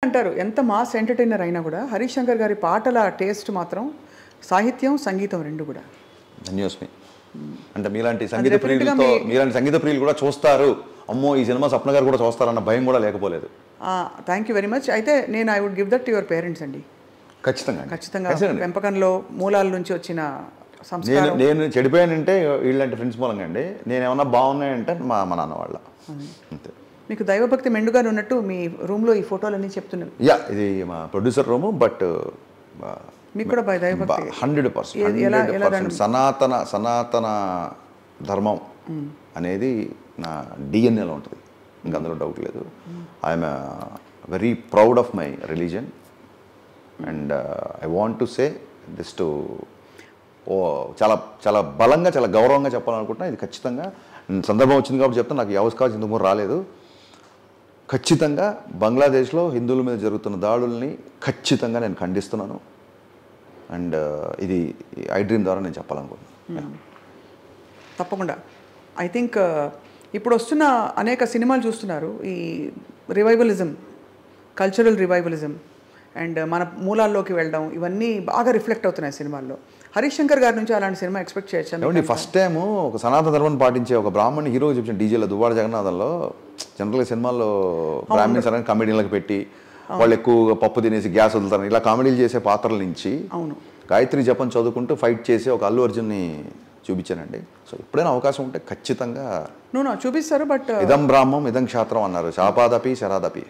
అంటారు ఎంత mass entertainer అయినా కూడా హరీష్ శంకర్ గారి పాటల టేస్ట్ మాత్రం సాహిత్యం సంగీతం రెండు కూడా. ధన్యోస్మి. అంటే మీలాంటి సంగీత ప్రియులు కూడా చూస్తారు, అమ్మో ఈ సినిమా స్వప్న గారు కూడా చూస్తారన్న భయం కూడా లేకపోలేదు. Thank you very much. అయితే నేను I would give that to your parents అండి. ఖచ్చితంగా పెంపకంలో మూలాల నుంచి వచ్చిన సంస్కారం. నేను చెడిపోయానంటే వీళ్ళంటి ఫ్రెండ్స్ మూలంగా అండి. నేను ఏమన్నా బాగున్నాయంటే మా నాన్న వాళ్ళ. అంతే. మీకు దైవభక్తి మెండుగా ఉన్నట్టు మీ రూమ్లో ఈ ఫోటోలన్నీ చెప్తున్నారు. ఇది మా ప్రొడ్యూసర్ రూము. బట్ మీకు కూడా దైవభక్తి 100%. సనాతన ధర్మం అనేది నా డిఎన్ఏలో ఉంటుంది, ఇంకా అందులో డౌట్ లేదు. I'm very proud of my religion and I want to say this to చాలా చాలా బలంగా చాలా గౌరవంగా చెప్పాలనుకుంటున్నా. ఇది ఖచ్చితంగా సందర్భం వచ్చింది కాబట్టి చెప్తాను. నాకు ఈ అవకాశం ఇందుకు రాలేదు. ఖచ్చితంగా బంగ్లాదేశ్లో హిందువుల మీద జరుగుతున్న దాడుల్ని ఖచ్చితంగా నేను ఖండిస్తున్నాను. అండ్ ఇది ఐ డ్రీమ్ ద్వారా నేను చెప్పాలనుకుంటున్నాను. తప్పకుండా. ఐ థింక్ ఇప్పుడు వస్తున్న అనేక సినిమాలు చూస్తున్నారు, ఈ రివైవలిజం, కల్చరల్ రివైవలిజం అండ్ మన మూలాల్లోకి వెళ్ళడం, ఇవన్నీ బాగా రిఫ్లెక్ట్ అవుతున్నాయి సినిమాల్లో. హరీష్ శంకర్ గారి నుంచి అలాంటి సినిమా ఎక్స్పెక్ట్ చేయొచ్చు. ఫస్ట్ టైం ఒక సనాతన ధర్మాన్ని పాటించే ఒక బ్రాహ్మణ్ హీరో చూపించిన డీజేలో దువ్వాడ జగన్నాథంలో జనరల్గా సినిమాల్లో బ్రాహ్మణ్స్ అనేది కామెడీలకు పెట్టి వాళ్ళు ఎక్కువ పప్పు తినేసి గ్యాస్ వదులుతారు, ఇలా కామెడీలు చేసే పాత్రల నుంచి గాయత్రి జపం చదువుకుంటూ ఫైట్ చేసి ఒక అల్లు అర్జున్ని చూపించానండి. సో ఎప్పుడైనా అవకాశం ఉంటే ఖచ్చితంగా చూపిస్తారు. బట్ ఇదం బ్రాహ్మం ఇదం క్షాత్రం అన్నారు, శాపాదపి శరాదపి.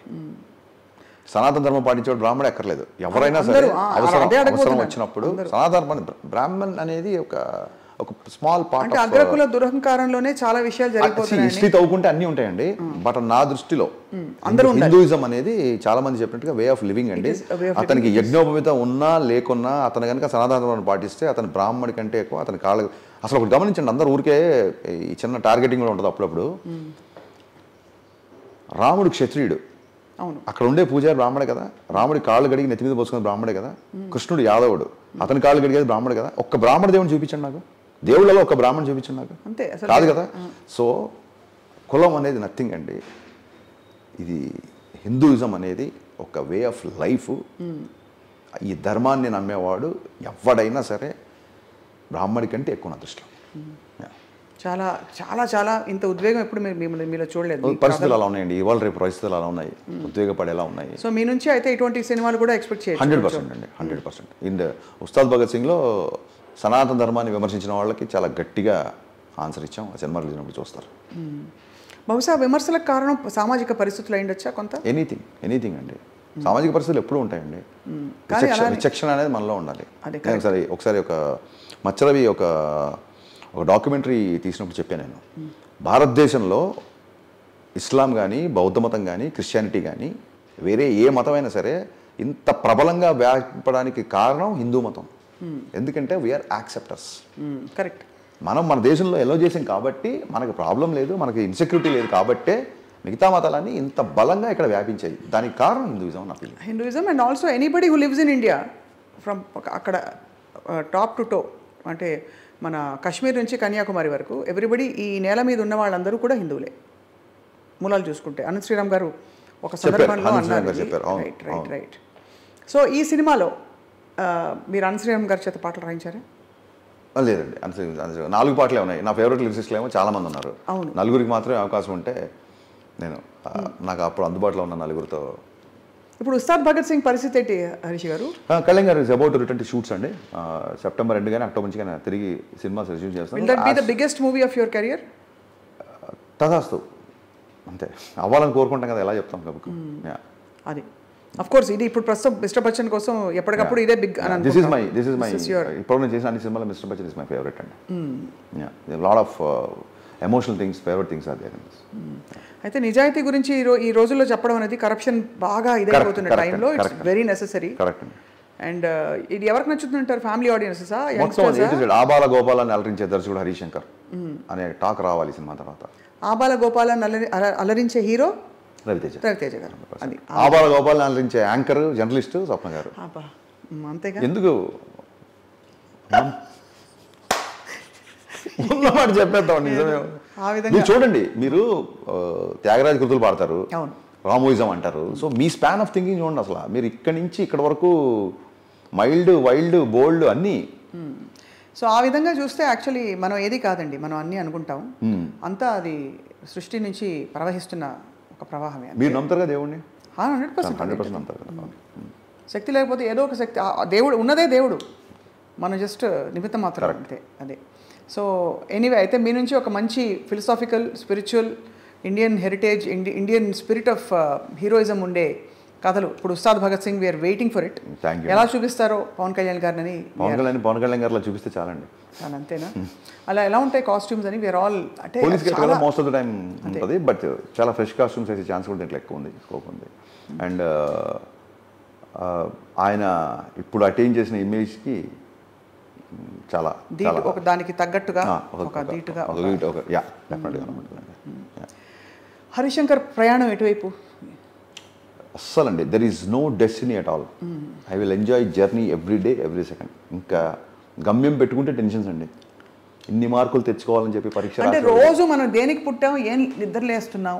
సనాతన ధర్మం పాటించేవాడు బ్రాహ్మణుడు ఎక్కర్లేదు, ఎవరైనా సరే అవసరం వచ్చినప్పుడు సనాతన బ్రాహ్మణ్ అనేది ఒక స్మాల్ పార్ట్. అగ్రకుల దురహంకారంలోనే చాలా విషయాలు జరిగిపోతాయి. హిస్టరీ తవ్వుకుంటే అన్నీ ఉంటాయండి. బట్ నా దృష్టిలో హిందూయిజం అనేది చాలా మంది చెప్పినట్టుగా వే ఆఫ్ లివింగ్ అండి. అతనికి యజ్ఞోపవితం ఉన్నా లేకున్నా అతను కనుక సనాతన ధర్మాన్ని పాటిస్తే అతని బ్రాహ్మణి కంటే ఎక్కువ అతని కాళ్ళ అసలు ఒకటి గమనించండి. అందరూ ఊరికే ఈ చిన్న టార్గెటింగ్ కూడా ఉంటుంది అప్పుడప్పుడు. రాముడు క్షత్రియుడు, అక్కడ ఉండే పూజారి బ్రాహ్మడే కదా. రాముడి కాళ్ళు గడిగి నెత్తి మీద పోసుకునే బ్రాహ్మడే కదా. కృష్ణుడు యాదవుడు, అతని కాళ్ళు గడిగేది బ్రాహ్మడే కదా. ఒక్క బ్రాహ్మణ దేవుని చూపించండి నాకు, దేవుళ్ళలో ఒక బ్రాహ్మణ చూపించండి నాకు, అంతే కాదు కదా. సో కులం అనేది నథింగ్ అండి. ఇది హిందూయిజం అనేది ఒక వే ఆఫ్ లైఫ్. ఈ ధర్మాన్ని నమ్మేవాడు ఎవడైనా సరే బ్రాహ్మడి కంటే ఎక్కువ నా దృష్టిలో. చాలా చాలా చాలా ఇంత ఉద్వేగం ఎప్పుడు మీలో చూడలేదు. పరిస్థితులు అలా ఉన్నాయండి, ఇవాళ రేపు పరిస్థితులు అలా ఉన్నాయి, ఉద్వేగపడేలా ఉన్నాయి. సో మీ నుంచి అయితే ఇటువంటి సినిమాలు కూడా ఎక్స్పెక్ట్ చేయొచ్చు. 100% అండి, 100%. ఇన్ ఉస్తాద్ భగత్ సింగ్లో సనాతన ధర్మాన్ని విమర్శించిన వాళ్ళకి చాలా గట్టిగా ఆన్సర్ ఇచ్చాం. ఆ సినిమా రిలీజ్ అయినప్పుడు చూస్తారు. బహుశా విమర్శలకు కారణం సామాజిక పరిస్థితులు అయిండొచ్చా కొంత? ఎనీథింగ్ అండి. సామాజిక పరిస్థితులు ఎప్పుడూ ఉంటాయండి. విచక్షణ అనేది మనలో ఉండాలి. ఒకసారి ఒక మచ్చరవి ఒక డాక్యుమెంటరీ తీసినప్పుడు చెప్పాను నేను, భారతదేశంలో ఇస్లాం కానీ బౌద్ధ మతం కానీ క్రిస్టియానిటీ కానీ వేరే ఏ మతమైనా సరే ఇంత ప్రబలంగా వ్యాపడానికి కారణం హిందూ మతం. ఎందుకంటే వీఆర్ యాక్సెప్టర్స్. కరెక్ట్. మనం మన దేశంలో ఎలో చేసాం కాబట్టి మనకు ప్రాబ్లం లేదు, మనకి ఇన్సెక్యూరిటీ లేదు కాబట్టే మిగతా మతాలన్నీ ఇంత బలంగా ఇక్కడ వ్యాపించాయి. దానికి కారణం హిందూయిజం నా feeling. Hinduism and also anybody who lives in India from అక్కడ టాప్ టు టో, అంటే మన కాశ్మీర్ నుంచి కన్యాకుమారి వరకు ఎవ్రీబడి, ఈ నేల మీద ఉన్న వాళ్ళందరూ కూడా హిందువులే మూలాలు చూసుకుంటే. అనంత్ శ్రీరామ్ గారు ఒక సందర్భంలో అన్నారు. రైట్. సో ఈ సినిమాలో మీరు అనంత్ శ్రీరామ్ గారి చేత పాటలు రాయించారా? లేదండి, 4 పాటలే ఉన్నాయి. నా ఫేవరెట్ లిరిసిస్టులు ఏమో చాలా మంది ఉన్నారు. నలుగురికి మాత్రమే అవకాశం ఉంటే నాకు అప్పుడు అందుబాటులో ఉన్న నలుగురితో. ఇప్పుడు ఉస్తాద్ భగత్ సింగ్ పరిస్థితి ఏంటి హరీష్ గారు? కళ్యాణ్ గారు is about to return to shoots అండి. సెప్టెంబర్ 2 కానీ అక్టోబర్ నుంచి కానీ తిరిగి సినిమా రిజ్యూమ్ చేస్తాను. Will that be the biggest movie of your career? తదాస్తు, అంతే అవ్వాలని కోరుకుంటాం కదా, ఎలా చెప్తాం కాబట్టి. అది ఆఫ్ కోర్స్ ఇది ఇప్పుడు ప్రస్తుతం మిస్టర్ బచ్చన్ కోసం ఎప్పటికప్పుడు ఇదే బిగ్ అని దిస్ ఇస్ మై ఇప్పుడు నేను చేసిన అన్ని సినిమాలో Mr Bachchan is my favourite అండి. Lot of emotional things, favourite things are there. అయితే నిజాయితీ గురించి ఈ రోజుల్లో చెప్పడం అనేది కరప్షన్ బాగా ఇదైపోతున్న టైంలో it's very necessary. Correct. And ఇది ఎవరికి నచ్చుతుంటారు? ఫ్యామిలీ ఆడియన్సెసా? ఆబాల గోపాలని అలరించే దర్శకుడు హరీష్ శంకర్ అనే టాక్ రావాలి సినిమా తర్వాత. ఆబాల గోపాలని అలరించే హీరో రవితేజ గారు. ఆబాల గోపాలని అలరించే యాంకర్ జర్నలిస్ట్ స్వప్న గారు. అంతేగా. ఎందుకు ఉన్నమాట చెప్పేద్దాం. నిజమే. ఆ విధంగా చూడండి, మీరు త్యాగరాజ కృతులు పాడతారు, రామోయిజం అంటారు. So me span of thinking చూడండి అసలు. మీరు ఇక్కడి నుంచి ఇక్కడ వరకు మైల్డ్, వైల్డ్, బోల్డ్ అన్నీ. సో ఆ విధంగా చూస్తే యాక్చువల్లీ మనం ఏది కాదండి, మనం అన్నీ అనుకుంటాం. అంతా అది సృష్టి నుంచి ప్రవహిస్తున్న ఒక ప్రవాహమే. మీరు నమ్ముతారుగా దేవుడిని? 100% నమ్ముతారు కదా. శక్తి లేకపోతే ఏదో ఒక శక్తి, దేవుడు ఉన్నదే దేవుడు, మనం జస్ట్ నిమిత్తం మాత్రం అంతే. అదే. సో ఎనీవే, అయితే మీ నుంచి ఒక మంచి philosophical, spiritual, Indian heritage, Indian spirit of heroism ఉండే కథలు ఇప్పుడు Ustaad Bhagat Singh, we are waiting for it. ఎలా చూపిస్తారో పవన్ కళ్యాణ్ గారిని, పవన్ కళ్యాణ్ గారిలో చూపిస్తే చాలండి. చాలా అంతేనా? అలా ఎలా ఉంటాయి కాస్ట్యూమ్స్ అని వీఆర్ ఆల్ అంటే మోస్ట్ ఆఫ్ ద టైం ఉంటుంది, బట్ చాలా ఫ్రెష్ కాస్ట్యూమ్స్ అయితే ఛాన్స్ కూడా దీంట్లో ఎక్కువ ఉంది, స్కోప్ ఉంది. అండ్ ఆయన ఇప్పుడు అటైన్ చేసిన ఇమేజ్కి చాలా ఒక దానికి తగ్గట్టుగా ఒక ధీటుగా. హరిశంకర్ ప్రయాణం ఎటువైపు? అస్సలండి there is no destiny at all. I will enjoy journey every day, every second. ఇంకా గమ్యం పెట్టుకుంటే టెన్షన్స్ అండి. ఇన్ని మార్కులు తెచ్చుకోవాలని చెప్పి పరీక్ష అంటే రోజు మనం దేనికి పుట్టాం, ఏం నిద్రలేస్తున్నాం,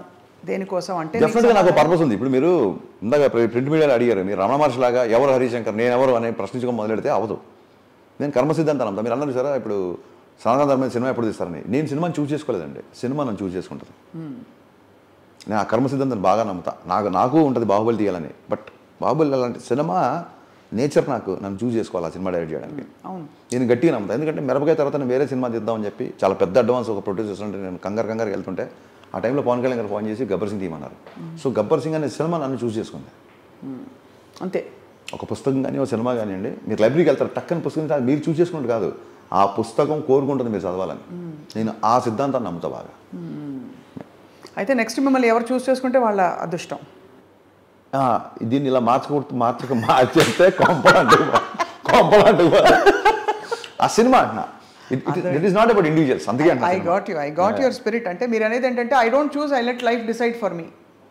దేనికోసం అంటే డెఫినెట్గా నాకు పర్పస్ ఉంది. ఇప్పుడు మీరు ఇందాక ప్రింట్ మీడియాలో అడిగారు, మీరు రమణ మహర్షి లాగా ఎవరు హరిశంకర్, నేను ఎవరు అని ప్రశ్నించడం మొదలెడితే అవదు. నేను కర్మ సిద్ధాంతాన్ని నమ్ముతాను. మీరు అన్నారు సరే, ఇప్పుడు సనాతన ధర్మమైన సినిమా ఎప్పుడు తీస్తారని. నేను సినిమాని చూస్ చేసుకోలేదండి, సినిమా నన్ను చూస్ చేసుకుంటుంది. నేను ఆ కర్మ సిద్ధాంతాన్ని బాగా నమ్ముతా. నాకు ఉంటుంది బాహుబలి తీయాలని, బట్ బాహుబలి అలాంటి సినిమా నేచర్ నన్ను చూస్ చేసుకోవాలి ఆ సినిమా డైరెక్ట్ చేయడానికి. నేను గట్టిగా నమ్ముతాను. ఎందుకంటే మిరపకాయ తర్వాత నేను వేరే సినిమా తీద్దామని చెప్పి చాలా పెద్ద అడ్వాన్స్ ఒక ప్రొడ్యూస్ చేస్తుంటే నేను కంగారు వెళ్తుంటే ఆ టైంలో పవన్ కళ్యాణ్ గారు ఫోన్ చేసి గబ్బర్ సింగ్ తీయమన్నారు. సో గబ్బర్ సింగ్ అనే సినిమా నన్ను చూస్ చేసుకుంది అంతే. ఒక పుస్తకం కానీ ఒక సినిమా కానివ్వండి, మీరు లైబ్రరీకి వెళ్తారు, టక్కని పుస్తకం మీరు చూస్ చేసుకున్నట్టు కాదు, ఆ పుస్తకం కోరుకుంటుంది మీరు చదవాలని. నేను ఆ సిద్ధాంతాన్ని నమ్ముతా బాగా. అయితే నెక్స్ట్ మిమ్మల్ని ఎవరు చూస్ చేసుకుంటే వాళ్ళ అదృష్టం. దీన్ని ఇలా మార్చేస్తే కొంపలంటూ ఆ సినిమా అంటున్నా. It is not about individuals. అందుకే ఐ గాట్ యువర్ స్పిరిట్. అంటే మీరు అనేది ఏంటంటే I don't choose, I let life decide for me.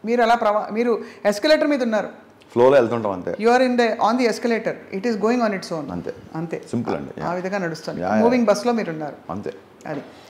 మీరు అలా మీరు ఎస్కలేటర్ మీద ఉన్నారు, ఫ్లోలో వెళ్తుంటాం అంతే. You are on the escalator, it is going on its own. అంతే అంతే, సింపుల్ అండి. ఆ విధంగా నడుస్తుంది. మూవింగ్ బస్లో మీరు ఉన్నారు అంతే. అది.